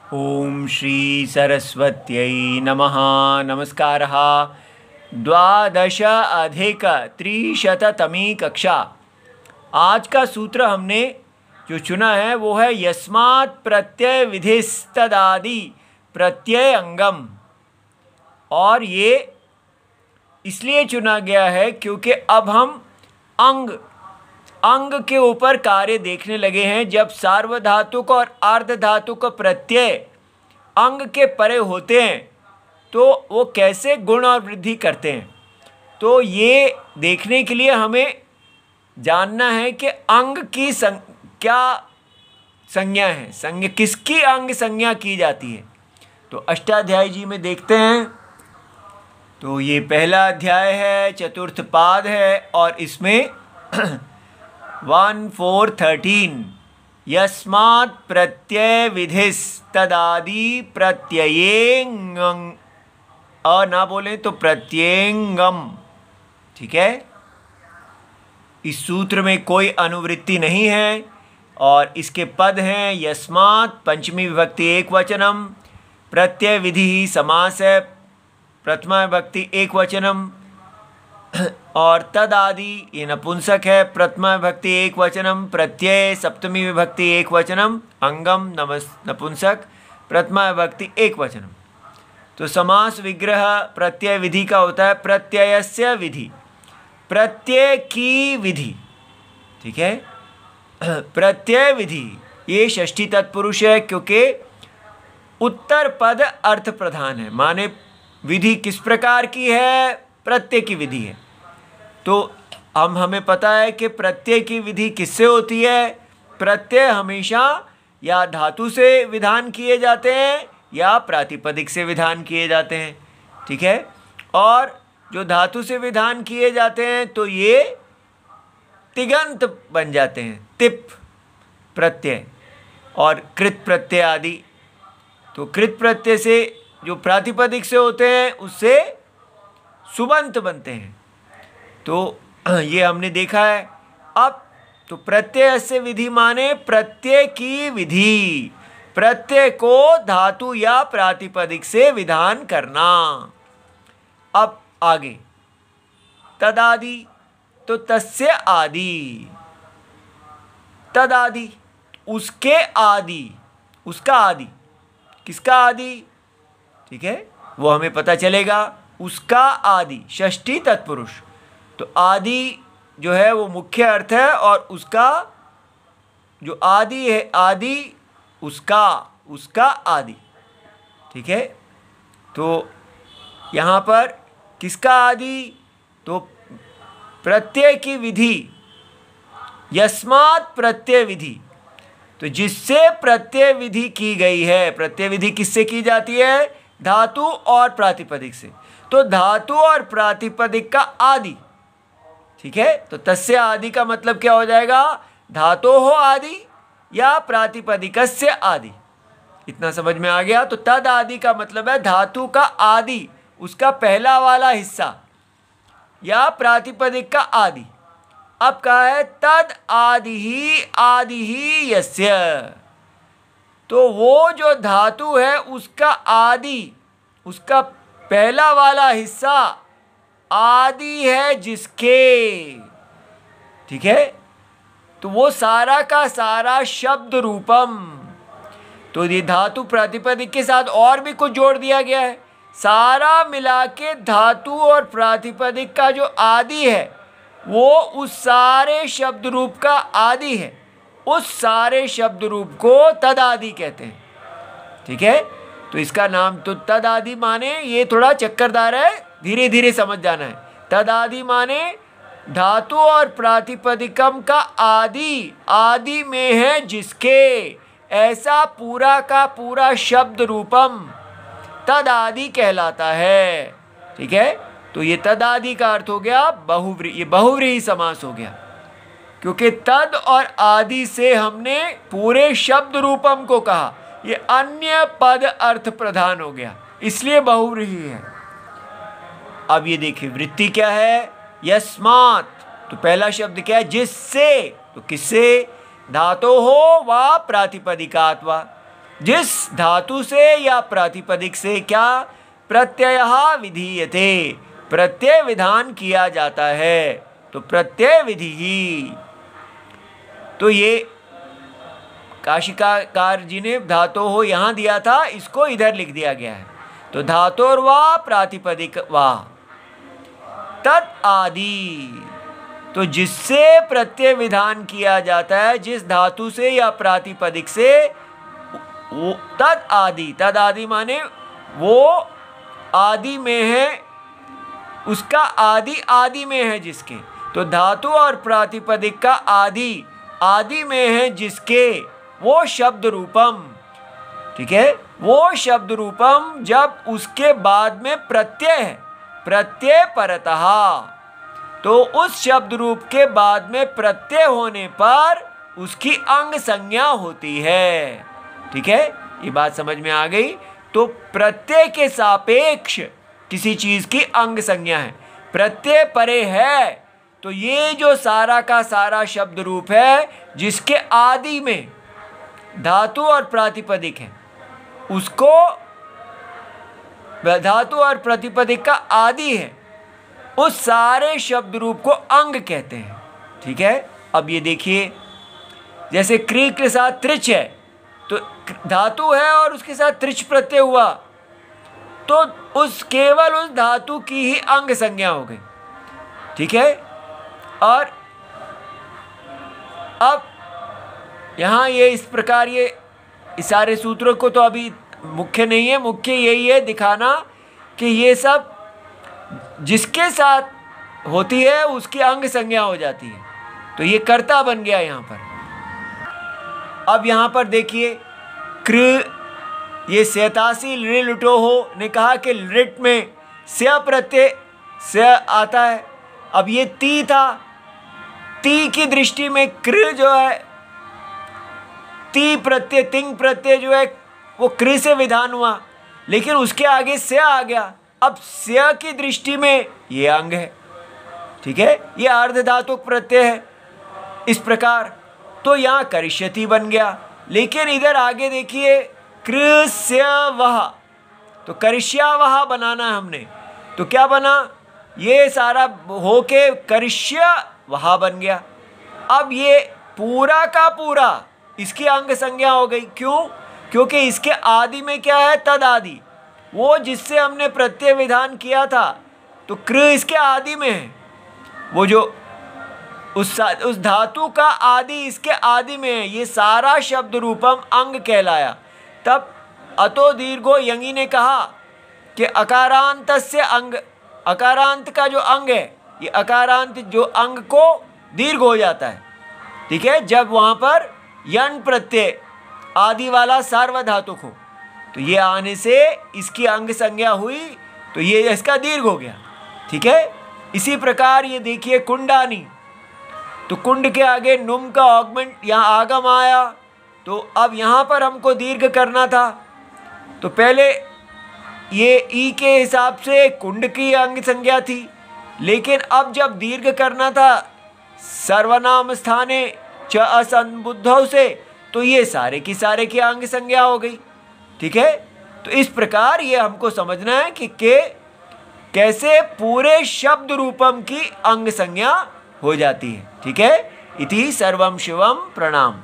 ओम श्री सरस्वत्यै नमः। नमस्कारः। 12+300तमी कक्षा। आज का सूत्र हमने जो चुना है वो है यस्मात् प्रत्यय विधिस्तदादि प्रत्यय अंगम। और ये इसलिए चुना गया है क्योंकि अब हम अंग के ऊपर कार्य देखने लगे हैं। जब सार्वधातुक और अर्धधातुक प्रत्यय अंग के परे होते हैं तो वो कैसे गुण और वृद्धि करते हैं, तो ये देखने के लिए हमें जानना है कि अंग की क्या संज्ञा है, संज्ञा किसकी अंग संज्ञा की जाती है। तो अष्टाध्यायी जी में देखते हैं। तो ये पहला अध्याय है, चतुर्थ पाद है और इसमें 1-4-13 यस्मात् प्रत्यय विधिस्तदादि प्रत्ययेंग ना बोलें तो प्रत्ययंगम। ठीक है, इस सूत्र में कोई अनुवृत्ति नहीं है और इसके पद हैं यस्मात् पंचमी विभक्ति एक वचनम, प्रत्यय विधि समास है, प्रथमा विभक्ति एक वचनम, और तदादि ये नपुंसक है, प्रथमा विभक्ति एक वचनम, प्रत्यय सप्तमी विभक्ति एक वचनम, अंगम नपुंसक, प्रथमा विभक्ति एक वचनम। तो समास विग्रह प्रत्यय विधि का होता है प्रत्ययस्य विधि, प्रत्यय की विधि। ठीक है, प्रत्यय विधि ये षष्ठी तत्पुरुष है क्योंकि उत्तर पद अर्थ प्रधान है, माने विधि किस प्रकार की है, प्रत्यय की विधि है। तो हमें पता है कि प्रत्यय की विधि किससे होती है। प्रत्यय हमेशा या धातु से विधान किए जाते हैं या प्रातिपदिक से विधान किए जाते हैं। ठीक है, और जो धातु से विधान किए जाते हैं तो ये तिगंत बन जाते हैं, तिप प्रत्यय और कृत प्रत्यय आदि। तो कृत प्रत्यय से जो प्रातिपदिक से होते हैं उससे सुबंत बनते हैं। तो ये हमने देखा है। अब तो प्रत्यय से विधि माने प्रत्यय की विधि, प्रत्यय को धातु या प्रातिपदिक से विधान करना। अब आगे तदादि, तो तस्य आदि, तदादि उसके आदि, उसका आदि, किसका आदि, ठीक है, वो हमें पता चलेगा। उसका आदि षष्ठी तत्पुरुष, तो आदि जो है वो मुख्य अर्थ है और उसका जो आदि है, आदि उसका आदि। ठीक है, तो यहाँ पर किसका आदि, तो प्रत्यय की विधि, यस्मात् प्रत्यय विधि, तो जिससे प्रत्यय विधि की गई है। प्रत्यय विधि किससे की जाती है, धातु और प्रातिपदिक से। तो धातु और प्रातिपदिक का आदि। ठीक है, तो तस्य आदि का मतलब क्या हो जाएगा, धातो हो आदि या प्रातिपदिकस्य आदि। इतना समझ में आ गया। तो तद आदि का मतलब है धातु का आदि, उसका पहला वाला हिस्सा, या प्रातिपदिक का आदि। अब कहा है तद आदि ही यस्य, तो वो जो धातु है उसका आदि, उसका पहला वाला हिस्सा आदि है जिसके। ठीक है, तो वो सारा का सारा शब्द रूपम। तो ये धातु प्रातिपदिक के साथ और भी कुछ जोड़ दिया गया है। सारा मिला के धातु और प्रातिपदिक का जो आदि है वो उस सारे शब्द रूप का आदि है। उस सारे शब्द रूप को तदादि कहते हैं। ठीक है, तो इसका नाम तो तदादि माने, ये थोड़ा चक्करदार है, धीरे धीरे समझ जाना है। तदादि माने धातु और प्रातिपदिकम का आदि, आदि में है जिसके, ऐसा पूरा का पूरा शब्द रूपम तदादि कहलाता है। ठीक है, तो ये तदादि का अर्थ हो गया बहुव्रीहि, ये बहुव्रीहि समास हो गया क्योंकि तद और आदि से हमने पूरे शब्द रूपम को कहा। ये अन्य पद अर्थ प्रधान हो गया, इसलिए बहुव्रीहि है। अब ये देखिए वृत्ति क्या है, यस्मात्, तो पहला शब्द क्या है, जिससे, तो किससे, धातो हो वा प्रातिपदिकात् वा। जिस धातु से या प्रातिपदिक से क्या प्रत्ययः विधीयते, प्रत्यय विधान किया जाता है, तो प्रत्यय विधि ही। तो ये काशिकाकार जी ने धातु हो यहां दिया था, इसको इधर लिख दिया गया है। तो धातुर्वा प्रातिपदिक वा तत् आदि, तो जिससे प्रत्यय विधान किया जाता है, जिस धातु से या प्रातिपदिक से, वो तद आदि, तद आदि माने वो आदि में है, उसका आदि आदि में है जिसके। तो धातु और प्रातिपदिक का आदि आदि में है जिसके, वो शब्द रूपम, ठीक है, वो शब्द रूपम जब उसके बाद में प्रत्यय है, प्रत्यय परतः, तो उस शब्द रूप के बाद में प्रत्यय होने पर उसकी अंग संज्ञा होती है। ठीक है, ये बात समझ में आ गई। तो प्रत्यय के सापेक्ष किसी चीज की अंग संज्ञा है, प्रत्यय परे है, तो ये जो सारा का सारा शब्द रूप है जिसके आदि में धातु और प्रातिपदिक है, उसको धातु और प्रातिपदिक का आदि है, उस सारे शब्द रूप को अंग कहते हैं। ठीक है, अब ये देखिए, जैसे क्री के साथ त्रिच है, तो धातु है और उसके साथ त्रिच प्रत्यय हुआ, तो उस केवल उस धातु की ही अंग संज्ञा हो गई। ठीक है, और अब यहाँ ये इस प्रकार, ये इस सारे सूत्रों को तो अभी मुख्य नहीं है, मुख्य यही है दिखाना कि ये सब जिसके साथ होती है उसकी अंग संज्ञा हो जाती है, तो ये कर्ता बन गया यहाँ पर। अब यहाँ पर देखिए, कृ, ये 87 लृलुटो हो ने कहा कि लृट में स्य प्रत्यय स्य आता है। अब ये ती था, ती की दृष्टि में कृ जो है, ती प्रत्यय तिंग प्रत्यय जो है वो कृ से विधान हुआ, लेकिन उसके आगे स्य आ गया। अब स्य की दृष्टि में ये अंग है। ठीक है, ये अर्ध धातुक प्रत्यय है इस प्रकार, तो यहाँ करिष्यति बन गया। लेकिन इधर आगे देखिए, कृस्य वह, तो करिष्या वह बनाना हमने, तो क्या बना, ये सारा होके करिष्य वह बन गया। अब ये पूरा का पूरा इसकी अंग संज्ञा हो गई। क्यों? क्योंकि इसके आदि में क्या है, तद आदि, वो जिससे हमने प्रत्यय विधान किया था, तो कृ इसके आदि में है, वो जो उस धातु का आदि इसके आदि में है, ये सारा शब्द रूपम अंग कहलाया। तब अतो दीर्घो यंगी ने कहा कि अकारांत से अंग, अकारांत का जो अंग है, ये अकारांत जो अंग को दीर्घ हो जाता है। ठीक है, जब वहाँ पर यण प्रत्यय आदि वाला सार्वधातुक हो, तो ये आने से इसकी अंग संज्ञा हुई, तो ये इसका दीर्घ हो गया। ठीक है, इसी प्रकार ये देखिए कुंडानी, तो कुंड के आगे नुम का ऑगमेंट यहाँ आगम आया, तो अब यहाँ पर हमको दीर्घ करना था, तो पहले ये ई के हिसाब से कुंड की अंग संज्ञा थी, लेकिन अब जब दीर्घ करना था सर्वनाम स्थाने च असंबुद्धौ से, तो ये सारे की सारे की अंग संज्ञा हो गई। ठीक है, तो इस प्रकार ये हमको समझना है कि कैसे पूरे शब्द रूपम की अंग संज्ञा हो जाती है। ठीक है, इति सर्वम शिवम प्रणाम।